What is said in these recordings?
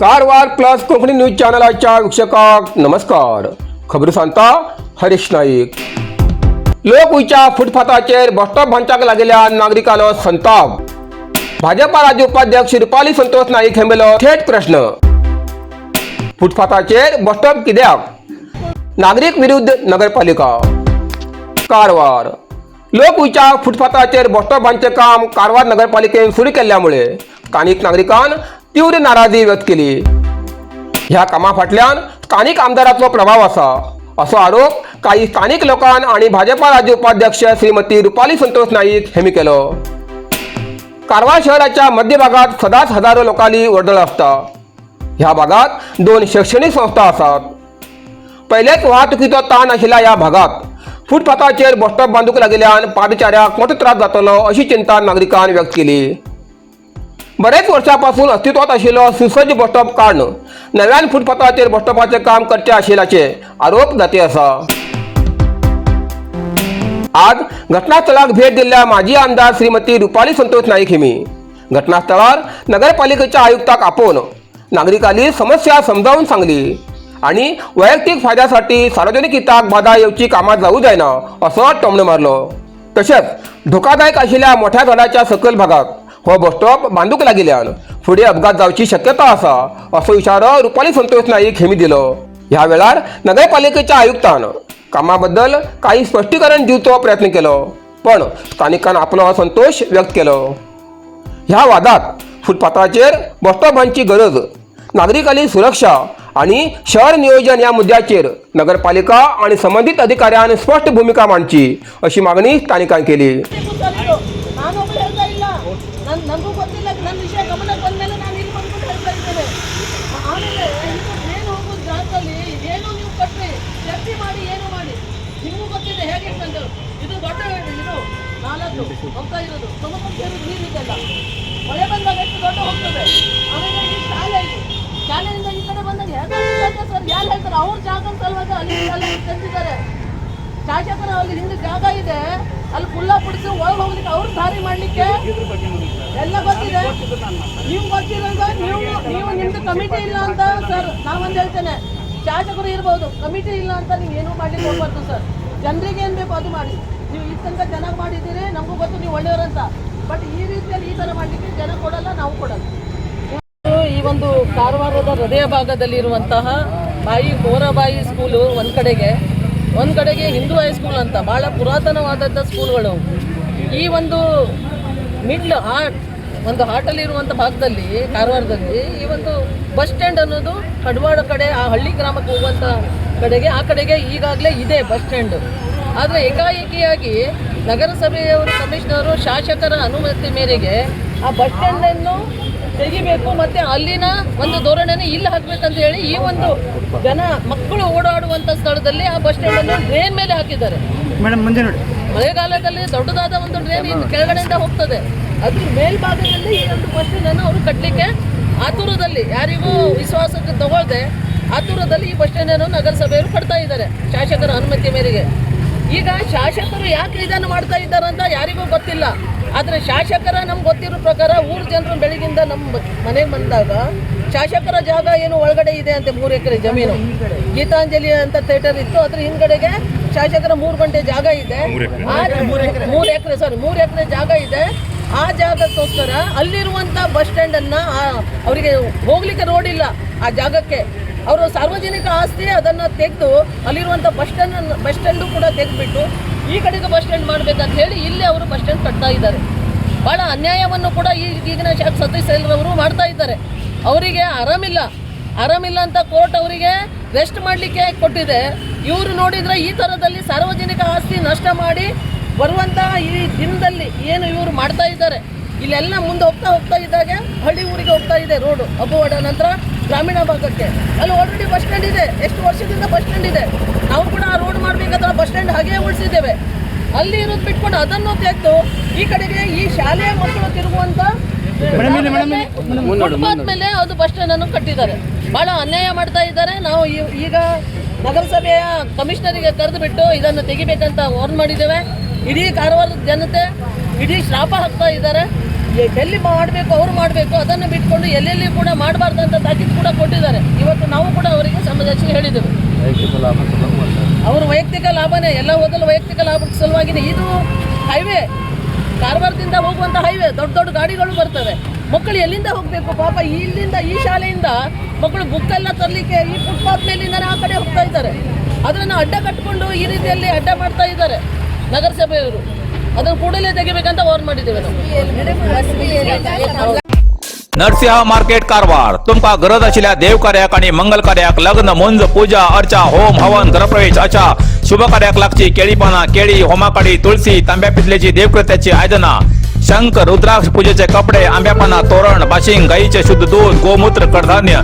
Karwar plus Konkani news चॅनलाच्या वीक्षकांक नमस्कार. खबरी सांगता हरीश नाईक. लोकवयच्या फुटपाथाचेर बसस्टॉप बांदपाक लागिल्ल्यान नागरिकांलो संताप. भाजपा राज्य उपाध्यक्ष रुपाली संतोष नाईक हेंबेलो थेट प्रश्न. फुटपाथाचेर बसस्टॉप कित्याक? नागरिक विरुद्ध नगरपालिका. कारवार. लोकवयच्या फुटपाथाचेर बसस्टॉप बांदचे काम कारवार नगरपालिकेन सुरू केल्ल्यामुळे स्थानिक नागरिकांन तीव्र नाराजी व्यक्त केली. ह्या कामा फाटल्यान स्थानिक आमदाराचो प्रभाव आसा असो आरोप काही स्थानिक लोकांन आणि भाजपा राज्य उपाध्यक्ष श्रीमती रुपाली संतोष नाईक हेमी केलो. कारवार शहराच्या मध्य भागात सदांच हजारो लोकांची वर्दळ असता. ह्या भागात 2 शैक्षणिक संस्था आसात. पहिलेच वाहतुकीचो ताण आशिल्ल्या ह्या भागात फुटपाथाचेर बसस्टॉप बांदूक लागिल्ल्यान पादचाऱ्याक मोठो त्रास जातलो अशी चिंता नागरिकांनी व्यक्त केली. बरेच वर्षांपासून अस्तित्वात आशिल्लो सुसज्ज बसस्टॉप काडून नव्यान फुटपाथाचेर बसस्टॉपाचे काम करचे आशिल्ल्याचे आरोप जाती आसा. आज घटनास्थळाक भेट दिल्ल्या माजी आमदार श्रीमती रुपाली संतोष नाईक हेमी घटनास्थळार नगरपालिकेच्या आयुक्ताक आपोवन नागरिकांनी समस्या समजावून सांगली आणि वैयक्तिक फायद्यासाठी सार्वजनिक हिताक बाधा येवची कामां जावूं जायना असो टोमणो मारलो. तशेंच धोकादायक आशिल्ल्या मोठ्या झाडाच्या सकयल भागात हो बसस्टॉप बांदूक लागिल्ल्यान फुडें अपघात जावची शक्यता आसा असो इशारो रुपाली संतोष नाईक हेमी दिलो. ह्या वेळार नगरपालिकेच्या आयुक्तान कामा बद्दल काही स्पष्टीकरण दिवचो प्रयत्न केलो पण स्थानिकांन आपलो असंतोष व्यक्त केलो. ह्या वादात फुटपाथाचेर बसस्टॉप बांदची गरज, नागरिकांची सुरक्षा आणि शहर नियोजन या मुद्द्याचेर नगरपालिका आणि संबंधित अधिकाऱ्यांनी स्पष्ट भूमिका मांडची अशी मागणी स्थानिकांनी केली. ನನಗೂ ಗೊತ್ತಿಲ್ಲ. ನನ್ನ ವಿಷಯ ಗಮನಕ್ಕೆ ಬಂದಮೇಲೆ ನಾನು ಇಲ್ಲಿ ಬಂದ್ಬಿಟ್ಟು ಹೇಳ್ತಾ ಇದ್ದೇನೆ. ಆಮೇಲೆ ಇದು ಟ್ರೈನ್ ಹೋಗೋ ಜಾಗದಲ್ಲಿ ಏನು ನೀವು ಕಟ್ಟಿ ಚರ್ಚೆ ಮಾಡಿ ಏನು ಮಾಡಿ ನಿಮಗೂ ಗೊತ್ತಿದೆ ಹೇಗೆ ಬಂದು ಇದು ದೊಡ್ಡ ಇದು 4 ಹೋಗ್ತಾ ಇರೋದು ಸಮುದ್ರ ಸೇರೋದು ನೀರಿದೆಲ್ಲ ಮಳೆ ಬಂದಾಗ ಎಷ್ಟು ದೊಡ್ಡ ಹೋಗ್ತದೆ. ಆಮೇಲೆ ಈ ಶಾಲೆಯಿಂದ ಈ ಕಡೆ ಬಂದಾಗ ಹೇಗೆ ಸರ್ ಯಾರು ಹೇಳ್ತಾರೆ ಅವ್ರ ಜಾಗ ಸಲುವಾಗಿ ಅಲ್ಲಿ ತಂದಿದ್ದಾರೆ. ಶಾಸಕರ ಅಲ್ಲಿ ಹಿಂದೆ ಜಾಗ ಇದೆ, ಅಲ್ಲಿ ಫುಲ್ಲ ಪುಡಿಸಿ ಒಳಗೆ ಹೋಗ್ಲಿಕ್ಕೆ ಅವ್ರು ದಾರಿ ಮಾಡ್ಲಿಕ್ಕೆ ಎಲ್ಲ ಗೊತ್ತಿದೆ. ನೀವು ಗೊತ್ತಿರೋಂಗ ನೀವು ನಿಮ್ದು ಕಮಿಟಿ ಇಲ್ಲ ಅಂತ ಸರ್ ನಾವೊಂದು ಹೇಳ್ತೇನೆ. ಶಾಸಕರು ಇರ್ಬೋದು, ಕಮಿಟಿ ಇಲ್ಲ ಅಂತ ನೀವು ಏನೂ ಮಾಡ್ಲಿಕ್ಕೆ ಹೋಗ್ಬಾರ್ದು ಸರ್. ಜನರಿಗೆ ಏನು ಬೇಕು ಅದು ಮಾಡಿ. ನೀವು ಈ ತನಕ ಚೆನ್ನಾಗಿ ಮಾಡಿದ್ದೀರಿ, ನಮಗೂ ಗೊತ್ತು ನೀವು ಒಳ್ಳೆಯವರಂತ. ಬಟ್ ಈ ರೀತಿಯಲ್ಲಿ ಈ ಥರ ಮಾಡಲಿಕ್ಕೆ ಜನ ಕೊಡಲ್ಲ, ನಾವು ಕೊಡಲ್ಲ. ಈ ಒಂದು ಕಾರವಾರದ ಹೃದಯ ಭಾಗದಲ್ಲಿರುವಂತಹ ಕೋರಬಾಯಿ ಸ್ಕೂಲು ಒಂದು ಕಡೆಗೆ ಹಿಂದೂ ಹೈಸ್ಕೂಲ್ ಅಂತ ಭಾಳ ಪುರಾತನವಾದಂಥ ಸ್ಕೂಲ್ಗಳು. ಈ ಒಂದು ಒಂದು ಹಾಟಲ್ಲಿರುವಂಥ ಭಾಗದಲ್ಲಿ ಕಾರವಾರದಲ್ಲಿ ಈ ಒಂದು ಬಸ್ ಸ್ಟ್ಯಾಂಡ್ ಅನ್ನೋದು ಕಡವಾಡ ಕಡೆ ಆ ಹಳ್ಳಿ ಗ್ರಾಮಕ್ಕೆ ಹೋಗುವಂಥ ಕಡೆಗೆ ಈಗಾಗಲೇ ಇದೆ ಬಸ್ ಸ್ಟ್ಯಾಂಡು. ಆದರೆ ಏಕಾಏಕಿಯಾಗಿ ನಗರಸಭೆಯವರು ಕಮಿಷನರು ಶಾಸಕರ ಅನುಮತಿ ಮೇರೆಗೆ ಆ ಬಸ್ ಸ್ಟ್ಯಾಂಡನ್ನು ತೆಗಿಬೇಕು ಮತ್ತು ಅಲ್ಲಿನ ಒಂದು ಧೋರಣೆಯನ್ನು ಇಲ್ಲಿ ಹಾಕಬೇಕಂತ ಹೇಳಿ ಈ ಒಂದು ಮಕ್ಕಳು ಓಡಾಡುವಂಥ ಸ್ಥಳದಲ್ಲಿ ಆ ಬಸ್ ಸ್ಟ್ಯಾಂಡನ್ನು ಡ್ರೈನ್ ಮೇಲೆ ಹಾಕಿದ್ದಾರೆ. ಮೇಡಮ್ ಮುಂದೆ ನೋಡಿ, ಮಳೆಗಾಲದಲ್ಲಿ ದೊಡ್ಡದಾದ ಒಂದು ಡ್ರೈನ್ ಇನ್ನು ಕೆಳಗಡೆಯಿಂದ ಹೋಗ್ತದೆ. ಅದು ಮೇಲ್ಭಾಗದಲ್ಲಿ ಈ ಒಂದು ಬಸ್ ಸ್ಟ್ಯಾಂಡನ್ನು ಅವರು ಕಟ್ಟಲಿಕ್ಕೆ ಆತುರದಲ್ಲಿ ಯಾರಿಗೂ ವಿಶ್ವಾಸಕ್ಕೆ ತಗೊಳ್ಳದೆ ಆತುರದಲ್ಲಿ ಈ ಬಸ್ ಸ್ಟ್ಯಾಂಡನ್ನು ನಗರಸಭೆಯವರು ಕಟ್ತಾ ಇದ್ದಾರೆ ಶಾಸಕರ ಅನುಮತಿ ಮೇರೆಗೆ. ಈಗ ಶಾಸಕರು ಯಾಕೆ ಇದನ್ನು ಮಾಡ್ತಾ ಇದ್ದಾರೆ ಅಂತ ಯಾರಿಗೂ ಗೊತ್ತಿಲ್ಲ. ಆದರೆ ಶಾಸಕರ ನಮ್ಗೆ ಗೊತ್ತಿರೋ ಪ್ರಕಾರ ಊರು ಜನರು ಬೆಳಗಿಂದ ನಮ್ಮ ಮನೆಗೆ ಬಂದಾಗ ಶಾಸಕರ ಜಾಗ ಏನು ಒಳಗಡೆ ಇದೆ ಅಂತೆ 3 ಎಕರೆ ಜಮೀನು. ಗೀತಾಂಜಲಿ ಅಂತ ಥಿಯೇಟರ್ ಇತ್ತು, ಅದ್ರ ಹಿಂದ್ಗಡೆಗೆ ಶಾಸಕರ 3 ಗಂಟೆ ಜಾಗ ಇದೆ. 3 ಎಕರೆ ಜಾಗ ಇದೆ. ಆ ಜಾಗಕ್ಕೋಸ್ಕರ ಅಲ್ಲಿರುವಂಥ ಬಸ್ ಸ್ಟ್ಯಾಂಡನ್ನು ಅವರಿಗೆ ಹೋಗ್ಲಿಕ್ಕೆ ರೋಡ್ ಇಲ್ಲ. ಆ ಜಾಗಕ್ಕೆ ಅವರು ಸಾರ್ವಜನಿಕ ಆಸ್ತಿ ಅದನ್ನು ತೆಗೆದು ಅಲ್ಲಿರುವಂಥ ಬಸ್ ಸ್ಟ್ಯಾಂಡು ಕೂಡ ತೆಗೆದುಬಿಟ್ಟು ಈ ಕಡೆಗೆ ಬಸ್ ಸ್ಟ್ಯಾಂಡ್ ಮಾಡಬೇಕಂತ ಹೇಳಿ ಇಲ್ಲಿ ಅವರು ಬಸ್ ಸ್ಟ್ಯಾಂಡ್ ಕಟ್ತಾ ಇದ್ದಾರೆ. ಭಾಳ ಅನ್ಯಾಯವನ್ನು ಕೂಡ ಈಗಿನ ಸದಸ್ಯರವರು ಮಾಡ್ತಾ ಇದ್ದಾರೆ. ಅವರಿಗೆ ಆರಾಮಿಲ್ಲ ಅಂತ ಕೋರ್ಟ್ ಅವರಿಗೆ ರೆಸ್ಟ್ ಮಾಡಲಿಕ್ಕೆ ಕೊಟ್ಟಿದೆ. ಇವರು ನೋಡಿದರೆ ಈ ಥರದಲ್ಲಿ ಸಾರ್ವಜನಿಕ ಆಸ್ತಿ ನಷ್ಟ ಮಾಡಿ ಬರುವಂಥ ಈ ದಿನದಲ್ಲಿ ಏನು ಇವರು ಮಾಡ್ತಾ ಇದ್ದಾರೆ. ಇಲ್ಲೆಲ್ಲ ಮುಂದೆ ಹೋಗ್ತಾ ಇದ್ದಾಗೆ ಹಳ್ಳಿ ಊರಿಗೆ ಹೋಗ್ತಾ ಇದೆ ರೋಡು ಅಬ್ಬುವಾಡ ನಂತರ ಗ್ರಾಮೀಣ ಭಾಗಕ್ಕೆ. ಅಲ್ಲಿ ಆಲ್ರೆಡಿ ಬಸ್ ಸ್ಟ್ಯಾಂಡ್ ಇದೆ, ಎಷ್ಟು ವರ್ಷದಿಂದ ಬಸ್ ಸ್ಟ್ಯಾಂಡ್ ಇದೆ. ನಾವು ಕೂಡ ಆ ರೋಡ್ ಮಾಡಬೇಕಾದ್ರೆ ಬಸ್ ಸ್ಟ್ಯಾಂಡ್ ಹಾಗೇ ಉಳಿಸಿದ್ದೇವೆ. ಅಲ್ಲಿ ಇರೋದು ಬಿಟ್ಕೊಂಡು ಅದನ್ನು ತೆಗೆದು ಈ ಕಡೆಗೆ ಈ ಶಾಲೆಯ ಮಕ್ಕಳು ತಿರುಗುವಂಥ ಫುಟ್ಪಾತ್ ಮೇಲೆ ಅದು ಬಸ್ ಸ್ಟ್ಯಾಂಡನ್ನು ಕಟ್ಟಿದ್ದಾರೆ. ಭಾಳ ಅನ್ಯಾಯ ಮಾಡ್ತಾ ಇದ್ದಾರೆ. ನಾವು ಈಗ ನಗರಸಭೆಯ ಕಮಿಷನರಿಗೆ ಕರೆದು ಬಿಟ್ಟು ಇದನ್ನು ತೆಗಿಬೇಕಂತ ವಾರ್ನ್ ಮಾಡಿದ್ದೇವೆ. ಇಡೀ ಕಾರವಾರದ ಜನತೆ ಇಡೀ ಶ್ರಾಪ ಹಾಕ್ತಾ ಇದ್ದಾರೆ. ಎಲ್ಲಿ ಮಾಡಬೇಕು ಅವ್ರು ಮಾಡಬೇಕು, ಅದನ್ನು ಬಿಟ್ಕೊಂಡು ಎಲ್ಲೆಲ್ಲಿ ಕೂಡ ಮಾಡಬಾರ್ದಂತ ತಾಕೀತು ಕೂಡ ಕೊಟ್ಟಿದ್ದಾರೆ. ಇವತ್ತು ನಾವು ಕೂಡ ಅವರಿಗೆ ಸಮಾಜಕ್ಕೆ ಹೇಳಿದ್ದೇವೆ. ಅವರು ವೈಯಕ್ತಿಕ ಲಾಭನೇ ಎಲ್ಲ ಹೋದಲು ವೈಯಕ್ತಿಕ ಲಾಭದ ಸಲುವಾಗಿನೇ. ಇದು ಹೈವೇ, ಕಾರವಾರದಿಂದ ಹೋಗುವಂಥ ಹೈವೇ, ದೊಡ್ಡ ದೊಡ್ಡ ಗಾಡಿಗಳು ಬರ್ತವೆ. ಮಕ್ಕಳು ಎಲ್ಲಿಂದ ಹೋಗಬೇಕು ಪಾಪ? ಇಲ್ಲಿಂದ ಈ ಶಾಲೆಯಿಂದ ಮಕ್ಕಳು ಬುಕ್ಕೆಲ್ಲ ತರಲಿಕ್ಕೆ ಈ ಫುಟ್ಪಾತ್ ಮೇಲಿಂದನೇ ಆ ಕಡೆ ಹೋಗ್ತಾ ಇದ್ದಾರೆ. ಅದನ್ನು ಅಡ್ಡ ಕಟ್ಕೊಂಡು ಈ ರೀತಿಯಲ್ಲಿ ಅಡ್ಡ ಮಾಡ್ತಾ ಇದ್ದಾರೆ ನಗರಸಭೆಯವರು. ಅದನ್ನು ಕೂಡಲೇ ತೆಗಿಬೇಕಂತ ವಾರ್ನ್ ಮಾಡಿದ್ದೇವೆ ನಾವು. नरसिंह मार्केट कारवार तुमका गरज आशिल्ल्या देव कार्याक आणि मंगल कार्याक, लग्न, मुंज, पूजा, अर्चा, होम, हवन, गृहप्रवेश अशा शुभ कार्याक लागची केळी पानां, केळी, होमाकाडी, तुळशी, तांब्या पितलेची देवकृत्याची आयदनां, शंख, रुद्राक्ष पूजेचे कपडे, आंब्या पानां, तोरण, बाशिंग, गाईचे शुद्ध दूध, गोमूत्र, कडधान्य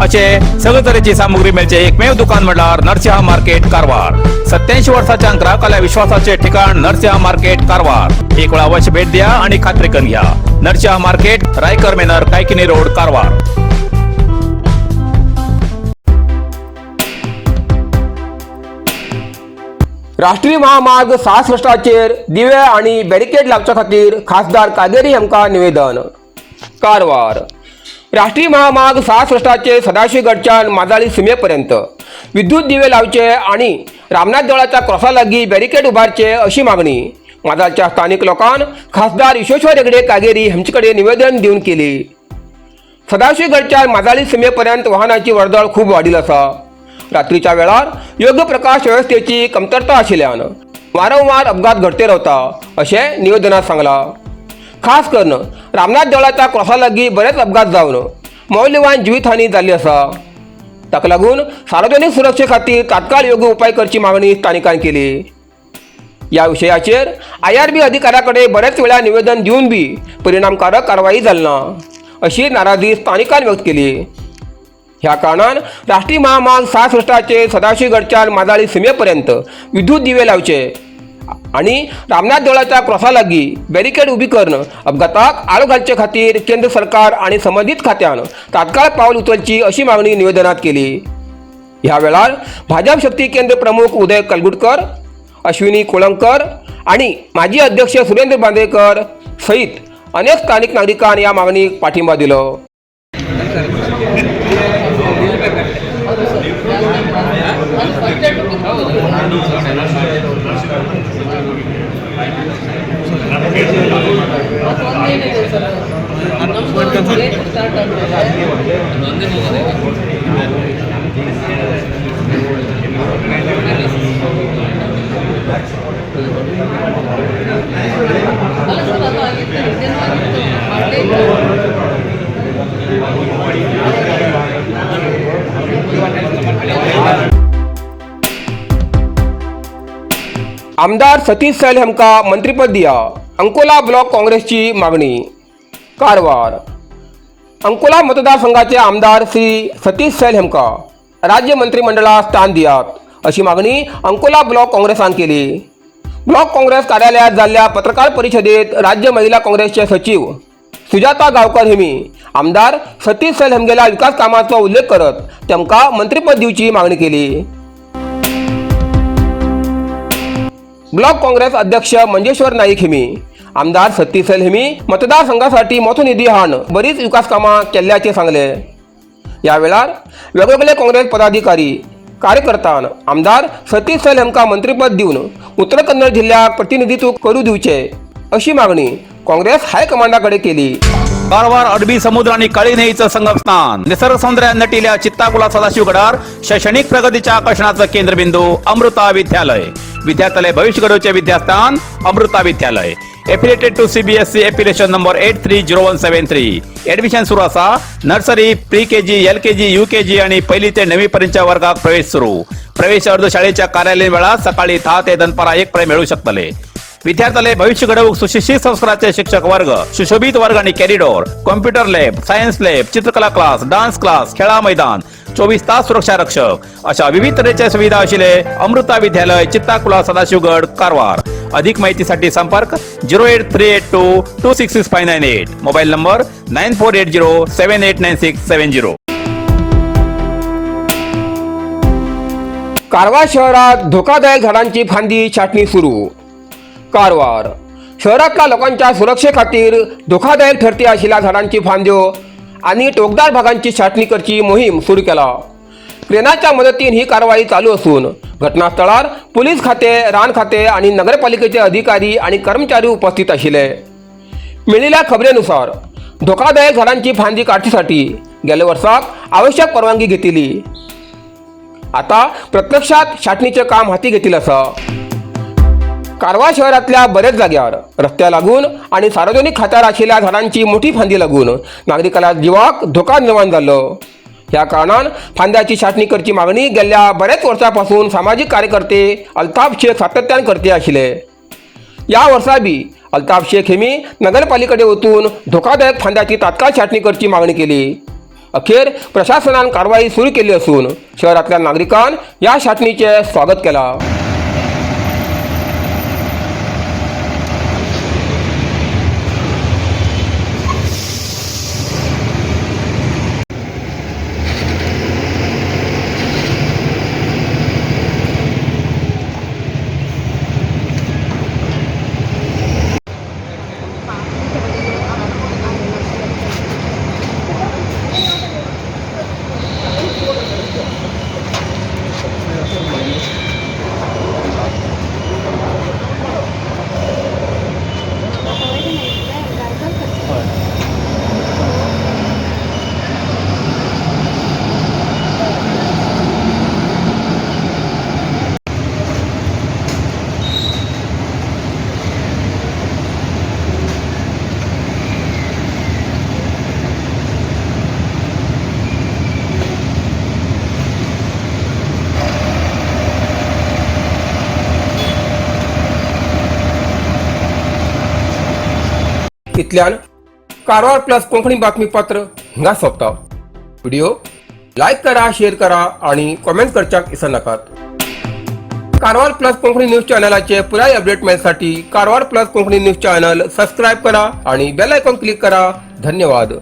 असे सगळे तरेची सामुग्री मेळचे एकमेव दुकान म्हणल्यार नरसिंह मार्केट कारवार. 87 वर्षांच्या ग्राहकाला विश्वासाचे ठिकाण नरसिंह मार्केट कारवार. एक वेळ अवश्य भेट द्या आणि खात्री करून घ्या. नरसिंह मार्केट, रायकर मेनर, कायकिनी रोड, कारवार. राष्ट्रीय महामार्ग 66 दिवे आणि बॅरिकेड लावच्या खातीर खासदार कागेरी हांकां निवेदन. कारवार. राष्ट्रीय महामार्ग 66 सदाशिवगडच्यान माजाळी सीमेपर्यंत विद्युत दिवे लावचे आणि रामनाथ देवळाच्या क्रॉसा लागीं बॅरिकेड उबारचे अशी मागणी माजाळच्या स्थानिक लोकांन खासदार विश्वेश्वर हेगडे कागेरी हांचे कडेन निवेदन दिवन केली. सदाशिवगडच्या माजाळी सीमेपर्यंत वाहनाची वर्दळ खूप वाढील आसा. रात्रीच्या वेळार योग्य प्रकाश व्यवस्थेची कमतरता आशिल्ल्यान वारंवार अपघात घडते रावता अशें निवेदनात सांगला. खास करून रामनाथ देवळाच्या क्रॉसा लागीं बरेच अपघात जावन मौल्यवान जिवीतहानी जाल्ली आसा. ताका लागून सार्वजनीक सुरक्षे खातीर तात्काळ योग्य उपाय करची मागणी स्थानिकांनी केली. या विशयाचेर IRB अधिकाऱ्या कडेन बरेच वेळा निवेदन दिवन बी परिणामकारक कारवाई जाली ना अशी नाराजी स्थानिकांनी व्यक्त केली. ह्या कारणान राष्ट्रीय महामार्ग 66 सदाशिवगडच्यान माजाळी सीमेपर्यंत विद्युत दिवे लावचे आणि रामनाथ देवळाच्या क्रॉसा लागीं बॅरिकेड उबी करून अपघाताक आळो घालचे खातीर केंद्र सरकार आणि संबंधित खात्यान तात्काळ पावल उचलची अशी मागणी निवेदनात केली. ह्या वेळार भाजप शक्ती केंद्र प्रमुख उदय कलगुटकर, अश्विनी कोळंबकर आणि माजी अध्यक्ष सुरेंद्र बांदेकर सहित अनेक स्थानिक नागरिकांनी या मागणीक पाठिंबा दिलो. आमदार सतीश सैल हेमका मंत्रीपद दिया, अंकोला ब्लॉक काँग्रेसची मागणी. कारवार. अंकोला मतदारसंघाचे आमदार श्री सतीश सैल हेमका राज्य मंत्रिमंडळात स्थान दियात अशी मागणी अंकोला ब्लॉक काँग्रेसान केली. ब्लॉक काँग्रेस कार्यालयात जाल्ल्या पत्रकार परिषदेत राज्य महिला काँग्रेसचे सचिव सुजाता गावकर हेमी आमदार सतीश सैल हेमगेल्या विकास कामांचो उल्लेख करत तेमकां मंत्रीपद दिवची मागणी केली. ब्लॉक काँग्रेस अध्यक्ष मंजेश्वर नाईक हेमी आमदार सतीश सैल हेमी मतदारसंघासाठी मोठो निधी हाण बरीच विकास कामां केल्ल्याचे सांगले. या वेळार वेगवेगळे काँग्रेस पदाधिकारी कार्यकर्त्यान आमदार सतीश सैल हेमका मंत्रीपद दिवन उत्तर कन्नड जिल्ह्याक प्रतिनिधित्व करू दिवचे अशी मागणी काँग्रेस हायकमांडाकडे केली. कारवार अरबी समुद्र आणि काळी नदीचं संगम स्थान, निसर्ग सौंदर्यात नटिल्या चित्ताकुला सदाशिवगडार शैक्षणिक प्रगतीच्या आकर्षणाचं केंद्रबिंदू अमृता विद्यालय. विद्यार्थ्यालय भविष्य घडवचे विद्यास्थान Amrita Vidyalaya. Affiliated to CBSE affiliation number 830173. Admission सुरू असा. Nursery, pre KG, LKG, UKG आणि पहिली ते 9वी पर्यंतच्या वर्गात प्रवेश सुरू. प्रवेश अर्ज शाळेच्या कार्यालयीन वेळा सकाळी 10 ते दनपारा 1 पर्यंत मिळू शकतले. विद्यार्थ्यालय भविष्य घडवूक सुशिक्षित संस्काराचे शिक्षक वर्ग, सुशोभित वर्ग आणि corridor, computer lab, science lab, चित्रकला क्लास, डान्स क्लास, खेळा मैदान, 24 तास सुरक्षा रक्षक अशा विविध तऱ्हेच्या सुविधा असलेले अमृता विद्यालय, चित्ताकुला, सदाशिवगड, कारवार. अधिक माहितीसाठी संपर्क 08382266598. Mobile number 9480789670. कारवार शहरात धोकादायक झाडांची फांदी छाटणी सुरू. कारवार. शहरातल्या लोकांच्या सुरक्षे खातीर धोकादायक ठरते आशिल्ल्या झाडांची फांद्यो आणि टोकदार भागांची छाटणी करची मोहीम सुरू केला. क्रेनाच्या मदतीन ही कारवाई चालू असून घटनास्थळार पोलीस खाते, रान खाते आणि नगरपालिकेचे अधिकारी आणि कर्मचारी उपस्थित आशिल्ले. मिळिल्ल्या खबरेनुसार धोकादायक झाडांची फांदी काढण्यासाठी गेल्या वर्साक आवश्यक परवानगी घेतली. आता प्रत्यक्षात छाटणीचे काम हाती घेतले असा. कारवार शहरातल्या बरेच जाग्यार रस्त्या लागून आणि सार्वजनिक खात्यार आशिल्ल्या झाडांची मोठी फांदी लागून नागरिकांच्या जिवाक धोका निर्माण जाल्लो. ह्या कारणान फांद्याची छाटणी करची मागणी गेल्या बरेच वर्षांपासून सामाजिक कार्यकर्ते अल्ताफ शेख सातत्यान करते आशिल्ले. या वर्सा बी अल्ताफ शेख हेमी नगरपालिकेकडे वचून धोकादायक फांद्याची तात्काळ छाटणी करची मागणी केली. अखेर प्रशासनान कारवाई सुरू केली असून शहरातल्या नागरिकांन या छाटणीचे स्वागत केला. इतल्यान कारवार प्लस कोंकणी बातमीपत्र हिंगा सोंपता. व्हिडिओ लाईक करा, शेअर करा आणि कमेंट करच्याक विसरू नाकात. कारवार प्लस कोंकणी न्यूज चॅनलाचे पुराय अपडेट मिळण्यासाठी Karwar plus Konkani news channel subscribe करा आणि बेल आयकॉन क्लिक करा. धन्यवाद.